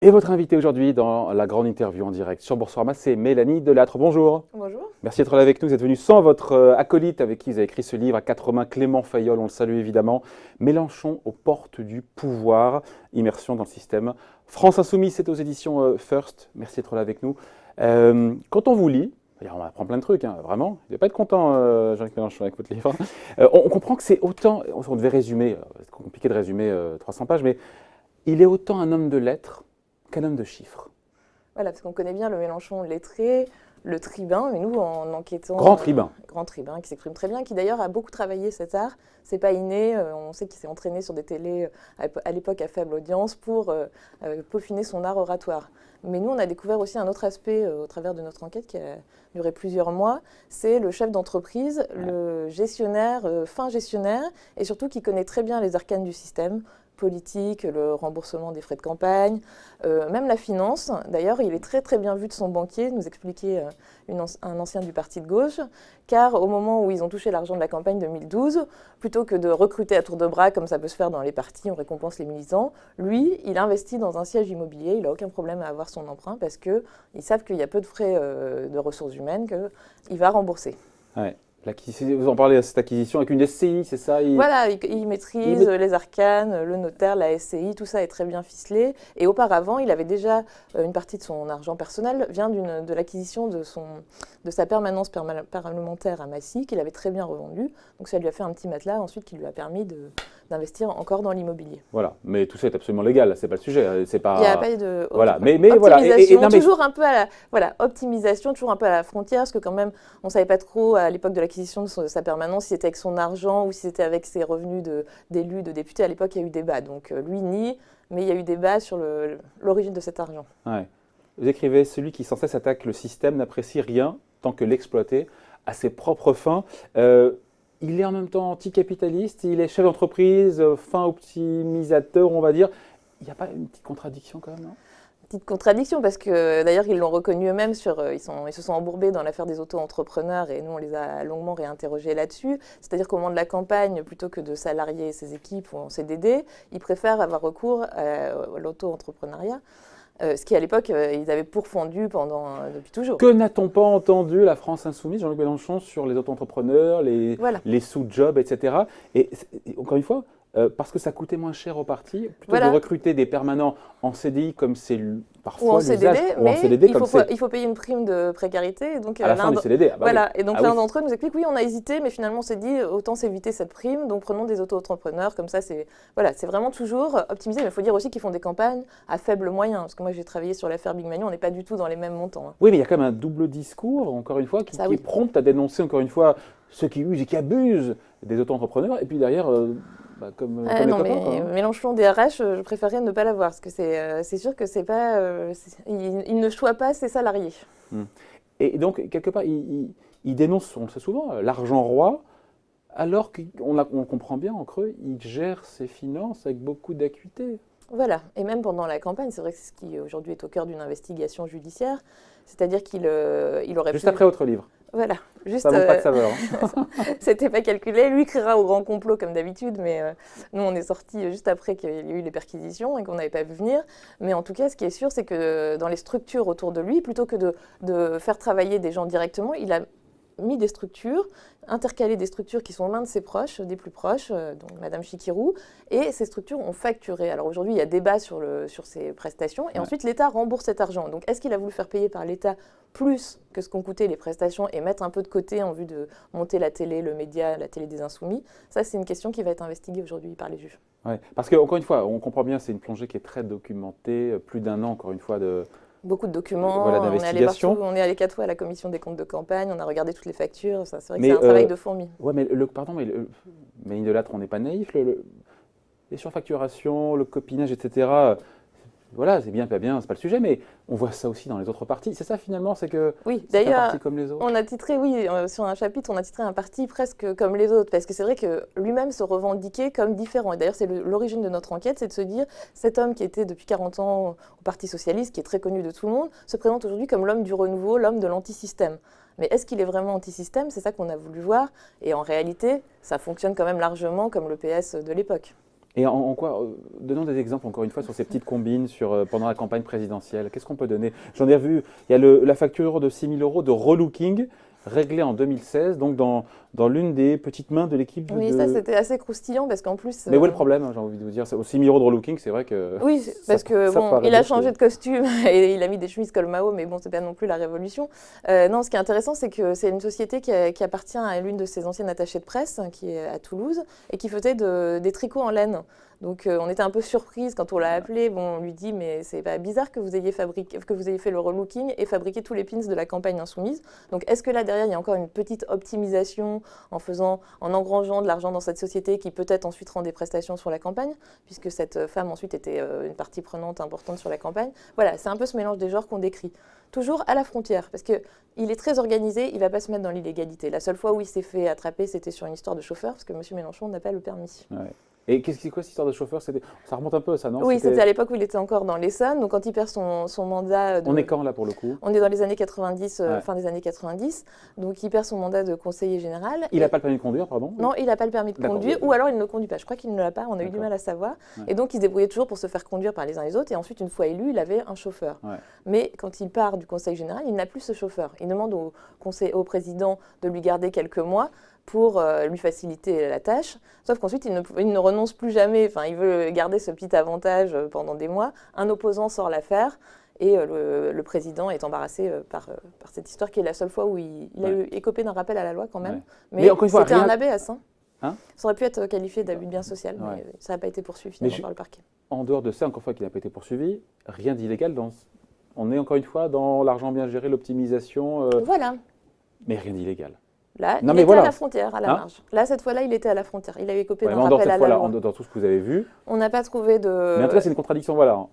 Et votre invité aujourd'hui dans la grande interview en direct sur Boursorama, c'est Mélanie Delattre. Bonjour. Bonjour. Merci d'être là avec nous. Vous êtes venu sans votre acolyte avec qui vous avez écrit ce livre à 80, Clément Fayolle, on le salue évidemment. Mélenchon aux portes du pouvoir, immersion dans le système. France Insoumise, c'est aux éditions First. Merci d'être là avec nous. Quand on vous lit, on apprend plein de trucs, hein, vraiment. Il ne va pas être content, Jean-Luc Mélenchon, avec votre livre. On comprend que c'est autant, on devait résumer, c'est compliqué de résumer 300 pages, mais il est autant un homme de lettres qu'un homme de chiffres. Voilà, parce qu'on connaît bien le Mélenchon lettré, le tribun, mais nous, en enquêtant… Grand tribun. Grand tribun, qui s'exprime très bien, qui d'ailleurs a beaucoup travaillé cet art. C'est pas inné, on sait qu'il s'est entraîné sur des télés à l'époque à faible audience pour peaufiner son art oratoire. Mais nous, on a découvert aussi un autre aspect au travers de notre enquête qui a duré plusieurs mois, c'est le chef d'entreprise, le gestionnaire, fin gestionnaire, et surtout qui connaît très bien les arcanes du système politique, le remboursement des frais de campagne, même la finance. D'ailleurs, il est très très bien vu de son banquier, nous expliquait un ancien du parti de gauche, car au moment où ils ont touché l'argent de la campagne 2012, plutôt que de recruter à tour de bras, comme ça peut se faire dans les partis, on récompense les militants, lui, il investit dans un siège immobilier, il n'a aucun problème à avoir son emprunt, parce qu'ils savent qu'il y a peu de frais de ressources humaines qu'il va rembourser. Ouais. Vous en parlez de cette acquisition avec une SCI, c'est ça? Voilà, il maîtrise les arcanes, le notaire, la SCI, tout ça est très bien ficelé. Et auparavant, il avait déjà une partie de son argent personnel vient de l'acquisition de sa permanence parlementaire à Massy, qu'il avait très bien revendu. Donc ça lui a fait un petit matelas ensuite qui lui a permis d'investir encore dans l'immobilier. Voilà, mais tout ça est absolument légal, c'est pas le sujet. C'est pas… Il n'y a pas eu de… Voilà, mais voilà. Optimisation, toujours un peu à la… optimisation, toujours un peu à la frontière, parce que quand même, on ne savait pas trop à l'époque de l'acquisition de sa permanence si c'était avec son argent ou si c'était avec ses revenus d'élus, de députés. À l'époque, il y a eu débat. Donc lui nie, mais il y a eu débat sur l'origine de cet argent. Ouais. Vous écrivez, celui qui sans cesse attaque le système n'apprécie rien tant que l'exploiter à ses propres fins. Il est en même temps anticapitaliste, il est chef d'entreprise, fin optimisateur, on va dire. Il n'y a pas une petite contradiction quand même, non ? Petite contradiction, parce que d'ailleurs, ils l'ont reconnu eux-mêmes, ils se sont embourbés dans l'affaire des auto-entrepreneurs et nous, on les a longuement réinterrogés là-dessus. C'est-à-dire qu'au moment de la campagne, plutôt que de salarier ses équipes ou en CDD, ils préfèrent avoir recours à l'auto-entrepreneuriat. Ce qui, à l'époque, ils avaient pourfendu depuis toujours. Que n'a-t-on pas entendu la France Insoumise, Jean-Luc Mélenchon, sur les auto-entrepreneurs, les sous-jobs, etc. Et encore une fois, parce que ça coûtait moins cher au parti, plutôt que de recruter des permanents en CDI comme c'est parfois l'usage, ou en CDD, il faut payer une prime de précarité. Et donc, à la fin du CDD. Ah bah voilà. Oui. Et donc l'un d'entre eux nous explique, oui, on a hésité, mais finalement on s'est dit, autant s'éviter cette prime, donc prenons des auto-entrepreneurs, comme ça c'est vraiment toujours optimisé. Mais il faut dire aussi qu'ils font des campagnes à faible moyen, parce que moi j'ai travaillé sur l'affaire Big Magnon, on n'est pas du tout dans les mêmes montants. Hein. Oui, mais il y a quand même un double discours, encore une fois, qui est prompt à dénoncer, encore une fois, ceux qui usent et qui abusent des auto-entrepreneurs, et puis derrière… comme les non, copains, mais Mélenchon DRH, je préférerais ne pas l'avoir, parce que c'est sûr que c'est pas, il ne choisit pas ses salariés. Et donc, quelque part, il dénonce, on le sait souvent, l'argent roi, alors qu'on comprend bien en creux, il gère ses finances avec beaucoup d'acuité. Voilà, et même pendant la campagne, c'est vrai que c'est ce qui aujourd'hui est au cœur d'une investigation judiciaire, c'est-à-dire qu'il aurait Juste après votre livre. Voilà, juste… Ça manque pas de saveur. C'était pas calculé. Lui criera au grand complot comme d'habitude, mais nous on est sortis juste après qu'il y ait eu les perquisitions et qu'on n'avait pas vu venir. Mais en tout cas, ce qui est sûr, c'est que dans les structures autour de lui, plutôt que de faire travailler des gens directement, il a mis des structures, intercalé des structures qui sont aux mains de ses proches, des plus proches, donc Madame Chikirou, et ces structures ont facturé. Alors aujourd'hui, il y a débat sur ces prestations, et ensuite l'État rembourse cet argent. Donc est-ce qu'il a voulu faire payer par l'État plus que ce qu'ont coûté les prestations et mettre un peu de côté en vue de monter la télé, le média, la télé des Insoumis? Ça, c'est une question qui va être investiguée aujourd'hui par les juges. Ouais, parce qu'encore une fois, on comprend bien, c'est une plongée qui est très documentée, plus d'un an, encore une fois, beaucoup de documents, voilà, on est allé 4 fois à la commission des comptes de campagne, on a regardé toutes les factures, c'est vrai que c'est un travail de fourmi. Oui, mais Mélanie Delattre, on n'est pas naïf, les surfacturations, le copinage, etc., voilà, c'est bien, pas bien, c'est pas le sujet, mais on voit ça aussi dans les autres partis. C'est ça finalement, c'est que c'est un parti comme les autres. On a titré, sur un chapitre, on a titré un parti presque comme les autres, parce que c'est vrai que lui-même se revendiquait comme différent. Et d'ailleurs, c'est l'origine de notre enquête, c'est de se dire, cet homme qui était depuis 40 ans au Parti Socialiste, qui est très connu de tout le monde, se présente aujourd'hui comme l'homme du renouveau, l'homme de l'antisystème. Mais est-ce qu'il est vraiment anti-système? C'est ça qu'on a voulu voir. Et en réalité, ça fonctionne quand même largement comme le PS de l'époque. Et en quoi, donnons des exemples encore une fois sur ces petites combines pendant la campagne présidentielle. Qu'est-ce qu'on peut donner? J'en ai vu, il y a la facture de 6 000 euros de relooking réglée en 2016, donc dans l'une des petites mains de l'équipe Oui, ça c'était assez croustillant parce qu'en plus. Mais où est le problème, j'ai envie de vous dire? Aux 6 000 euros de relooking, c'est vrai que. Oui, parce que bon, il a changé de costume et il a mis des chemises col Mao, mais bon, c'est pas non plus la révolution. Non, ce qui est intéressant, c'est que c'est une société qui appartient à l'une de ses anciennes attachées de presse, qui est à Toulouse, et qui faisait des tricots en laine. Donc on était un peu surprise quand on l'a appelé. Bon, on lui dit mais c'est pas bizarre que vous ayez fait le relooking et fabriqué tous les pins de la campagne insoumise. Donc est-ce que là derrière il y a encore une petite optimisation en engrangeant de l'argent dans cette société qui peut-être ensuite rend des prestations sur la campagne, puisque cette femme ensuite était une partie prenante importante sur la campagne. Voilà, c'est un peu ce mélange des genres qu'on décrit. Toujours à la frontière, parce qu'il est très organisé, il ne va pas se mettre dans l'illégalité. La seule fois où il s'est fait attraper, c'était sur une histoire de chauffeur, parce que M. Mélenchon n'a pas le permis. Ouais. Et c'est quoi cette histoire de chauffeur? Ça remonte un peu à ça, non? Oui, c'était à l'époque où il était encore dans l'Essonne. Donc quand il perd son mandat... On est quand là pour le coup? On est dans les années 90, fin des années 90. Donc il perd son mandat de conseiller général. Il n'a pas le permis de conduire, pardon? Non, il n'a pas le permis de conduire, ou alors il ne conduit pas. Je crois qu'il ne l'a pas, on a eu du mal à savoir. Ouais. Et donc il se débrouillait toujours pour se faire conduire par les uns et les autres. Et ensuite, une fois élu, il avait un chauffeur. Ouais. Mais quand il part du conseil général, il n'a plus ce chauffeur. Il demande au président de lui garder quelques mois pour lui faciliter la tâche. Sauf qu'ensuite, il ne renonce plus jamais. Enfin, il veut garder ce petit avantage pendant des mois. Un opposant sort l'affaire et le président est embarrassé par cette histoire qui est la seule fois où il a eu écopé d'un rappel à la loi quand même. Ouais. Mais c'était un ABS. Hein, ça aurait pu être qualifié d'abus de bien social, mais ça n'a pas été poursuivi finalement par le parquet. En dehors de ça, encore une fois, qui n'a pas été poursuivi, rien d'illégal. On est encore une fois dans l'argent bien géré, l'optimisation. Voilà. Mais rien d'illégal. Là, il était à la frontière, à la marge. Là, cette fois-là, il était à la frontière. Il avait écopé d'un rappel à la loi. Dans tout ce que vous avez vu. On n'a pas trouvé de... Mais en tout cas, c'est une contradiction, voilà.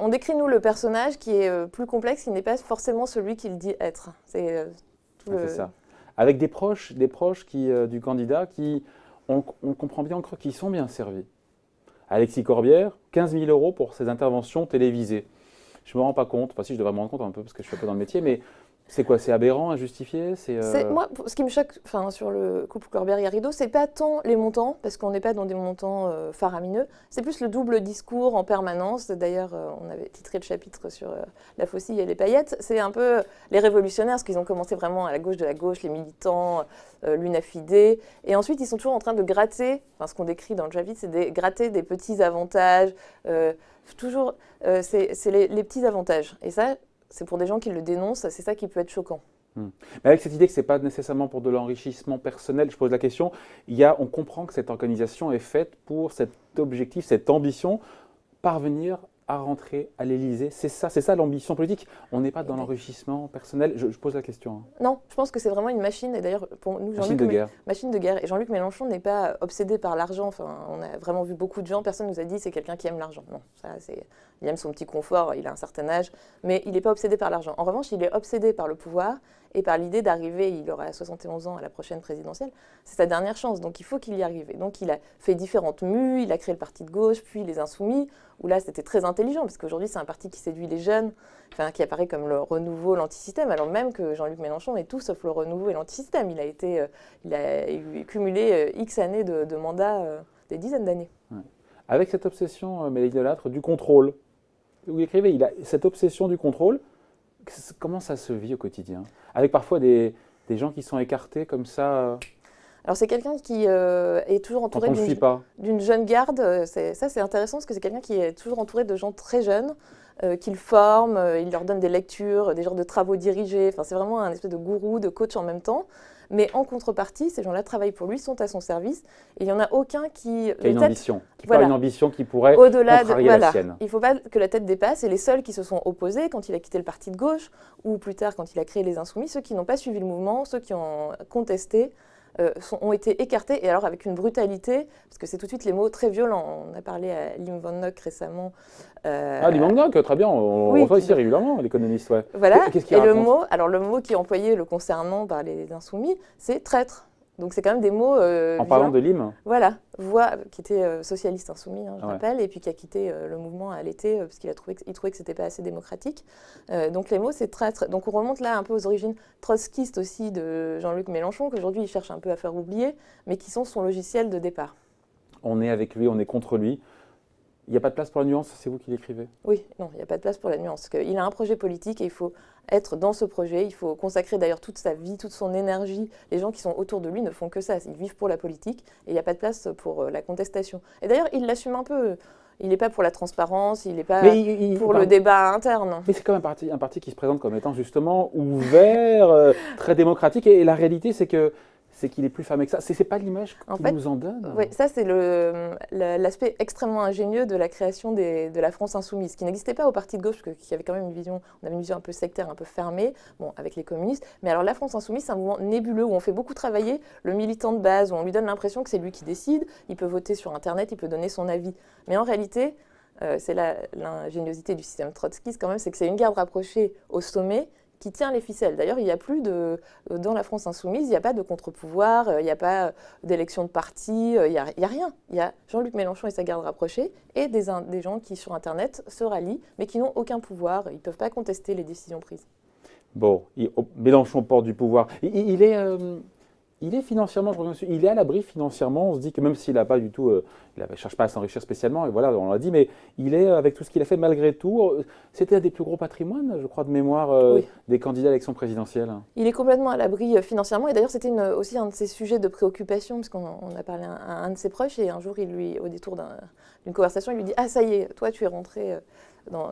On décrit, nous, le personnage qui est plus complexe, qui n'est pas forcément celui qu'il dit être. C'est ça. Avec des proches du candidat qui, on comprend bien, qui sont bien servis. Alexis Corbière, 15 000 euros pour ses interventions télévisées. Je ne me rends pas compte, enfin si je devrais me rendre compte un peu parce que je suis un peu dans le métier, mais c'est quoi? C'est aberrant, injustifié? Moi, ce qui me choque sur le couple Corbière-Garrido, c'est pas tant les montants, parce qu'on n'est pas dans des montants faramineux, c'est plus le double discours en permanence. D'ailleurs, on avait titré le chapitre sur la faucille et les paillettes. C'est un peu les révolutionnaires, parce qu'ils ont commencé vraiment à la gauche de la gauche, les militants, l'UNAFID, et ensuite ils sont toujours en train de gratter, ce qu'on décrit dans le chapitre, c'est gratter des petits avantages, toujours, c'est les petits avantages. Et ça, c'est pour des gens qui le dénoncent, c'est ça qui peut être choquant. Mais avec cette idée que ce n'est pas nécessairement pour de l'enrichissement personnel, je pose la question, on comprend que cette organisation est faite pour cet objectif, cette ambition, parvenir à rentrer à l'Élysée. C'est ça l'ambition politique. On n'est pas dans l'enrichissement personnel. Je pose la question. Non, je pense que c'est vraiment une machine. Et d'ailleurs, pour nous, machine de guerre. Machine de guerre. Et Jean-Luc Mélenchon n'est pas obsédé par l'argent. Enfin, on a vraiment vu beaucoup de gens. Personne nous a dit c'est quelqu'un qui aime l'argent. Non, il aime son petit confort. Il a un certain âge, mais il n'est pas obsédé par l'argent. En revanche, il est obsédé par le pouvoir et par l'idée d'arriver. Il aura 71 ans à la prochaine présidentielle. C'est sa dernière chance, donc il faut qu'il y arrive. Et donc il a fait différentes mues. Il a créé le parti de gauche, puis les Insoumis, où là c'était très intelligent, parce qu'aujourd'hui c'est un parti qui séduit les jeunes, qui apparaît comme le renouveau, l'antisystème, alors même que Jean-Luc Mélenchon est tout sauf le renouveau et l'antisystème. Il a cumulé X années de mandat, des dizaines d'années. Ouais. Avec cette obsession, Mélanie Delattre, du contrôle, vous écrivez, il a cette obsession du contrôle, comment ça se vit au quotidien? Avec parfois des gens qui sont écartés comme ça. Alors c'est quelqu'un qui est toujours entouré d'une jeune garde. C'est intéressant parce que c'est quelqu'un qui est toujours entouré de gens très jeunes, qu'il forme, il leur donne des lectures, des genres de travaux dirigés. C'est vraiment un espèce de gourou, de coach en même temps. Mais en contrepartie, ces gens-là travaillent pour lui, sont à son service. Et il n'y en a aucun qui a une ambition, une ambition qui pourrait contrarier la sienne. Il ne faut pas que la tête dépasse. Et les seuls qui se sont opposés quand il a quitté le parti de gauche, ou plus tard quand il a créé les Insoumis, ceux qui n'ont pas suivi le mouvement, ceux qui ont contesté, ont été écartés, et alors avec une brutalité, parce que c'est tout de suite les mots très violents. On a parlé à Lim Van Nock récemment. Lim Van Nock, très bien, on reçoit ici régulièrement, l'économiste. Ouais. Voilà, et le mot qui est employé le concernant par les Insoumis, c'est traître. Donc c'est quand même des mots en parlant de Lim. Voilà, qui était socialiste insoumis, je rappelle, et puis qui a quitté le mouvement à l'été parce qu'il trouvait que c'était pas assez démocratique. Donc les mots, c'est traître. Donc on remonte là un peu aux origines trotskistes aussi de Jean-Luc Mélenchon, qu'aujourd'hui il cherche un peu à faire oublier, mais qui sont son logiciel de départ. on est avec lui, on est contre lui. Il n'y a pas de place pour la nuance, c'est vous qui l'écrivez? Oui, non, il n'y a pas de place pour la nuance. Il a un projet politique et il faut être dans ce projet. Il faut consacrer d'ailleurs toute sa vie, toute son énergie. Les gens qui sont autour de lui ne font que ça. Ils vivent pour la politique et il n'y a pas de place pour la contestation. Et d'ailleurs, il l'assume un peu. Il n'est pas pour la transparence, il n'est pas pour le débat interne. Mais c'est quand même un parti qui se présente comme étant justement ouvert, très démocratique. Et la réalité, c'est qu'il est plus fermé que ça. C'est pas l'image qu'il nous en donne. Oui, ça c'est l'aspect extrêmement ingénieux de la création de la France insoumise, qui n'existait pas au parti de gauche, qui avait quand même une vision, on avait une vision un peu sectaire, un peu fermée, bon, avec les communistes. Mais alors la France insoumise, c'est un mouvement nébuleux où on fait beaucoup travailler le militant de base, où on lui donne l'impression que c'est lui qui décide, il peut voter sur Internet, il peut donner son avis. Mais en réalité, c'est l'ingéniosité du système trotskiste quand même, c'est que c'est une garde rapprochée au sommet qui tient les ficelles. D'ailleurs, il n'y a plus dans la France insoumise, il n'y a pas de contre-pouvoir, il n'y a pas d'élection de parti, il n'y a rien. Il y a Jean-Luc Mélenchon et sa garde rapprochée et des gens qui, sur Internet, se rallient, mais qui n'ont aucun pouvoir. Ils ne peuvent pas contester les décisions prises. Bon, Mélenchon porte du pouvoir. Il est financièrement, il est à l'abri financièrement. On se dit que même s'il n'a pas du tout, il ne cherche pas à s'enrichir spécialement, et voilà, on l'a dit, mais il est, avec tout ce qu'il a fait malgré tout, c'était un des plus gros patrimoines, je crois, de mémoire, oui, des candidats à l'élection présidentielle. Il est complètement à l'abri financièrement, et d'ailleurs c'était aussi un de ses sujets de préoccupation, parce qu'on a parlé à un de ses proches, et un jour, au détour d'une conversation, il lui dit « Ah, ça y est, toi tu es rentré…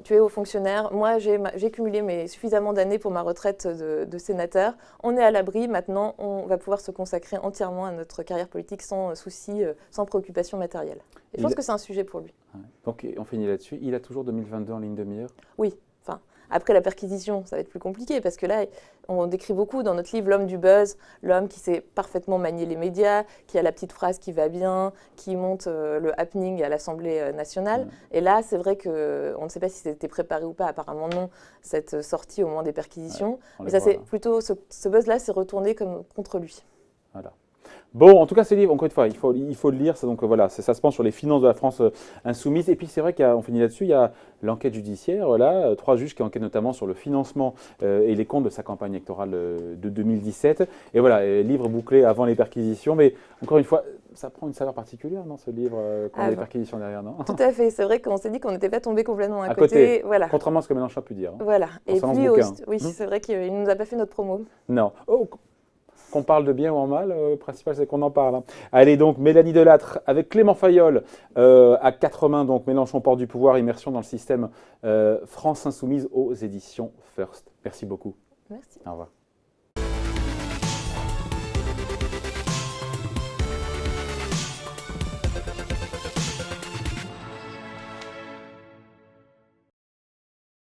tu es haut fonctionnaire, moi j'ai cumulé suffisamment d'années pour ma retraite de sénateur, on est à l'abri, maintenant on va pouvoir se consacrer entièrement à notre carrière politique sans souci, sans préoccupation matérielle. » Et je pense que c'est un sujet pour lui. Donc on finit là-dessus, il a toujours 2022 en ligne de mire? Oui, enfin, après la perquisition, ça va être plus compliqué parce que là, on décrit beaucoup dans notre livre l'homme du buzz, l'homme qui sait parfaitement manier les médias, qui a la petite phrase qui va bien, qui monte le happening à l'Assemblée nationale. Et là, c'est vrai qu'on ne sait pas si c'était préparé ou pas, apparemment non, cette sortie au moment des perquisitions. Mais ça, c'est plutôt, ce buzz-là s'est retourné contre lui. Voilà. Bon, en tout cas, ce livre, encore une fois, il faut le lire. Donc voilà, ça se penche sur les finances de la France insoumise. Et puis c'est vrai qu'on finit là-dessus, il y a l'enquête judiciaire. Là, 3 juges qui enquêtent notamment sur le financement et les comptes de sa campagne électorale de 2017. Et voilà, livre bouclé avant les perquisitions. Mais encore une fois, ça prend une saveur particulière, non, ce livre, quand il y a les perquisitions derrière, non? Tout à fait. C'est vrai qu'on s'est dit qu'on n'était pas tombé complètement à côté. Voilà. Contrairement à ce que Mélenchon a pu dire. Voilà. Et puis, oui, c'est vrai qu'il ne nous a pas fait notre promo. Non. Oh. Qu'on parle de bien ou en mal, le principal c'est qu'on en parle. Allez donc, Mélanie Delattre avec Clément Fayol à 80, donc Mélenchon porte du pouvoir, immersion dans le système France Insoumise aux éditions First. Merci beaucoup. Merci. Au revoir.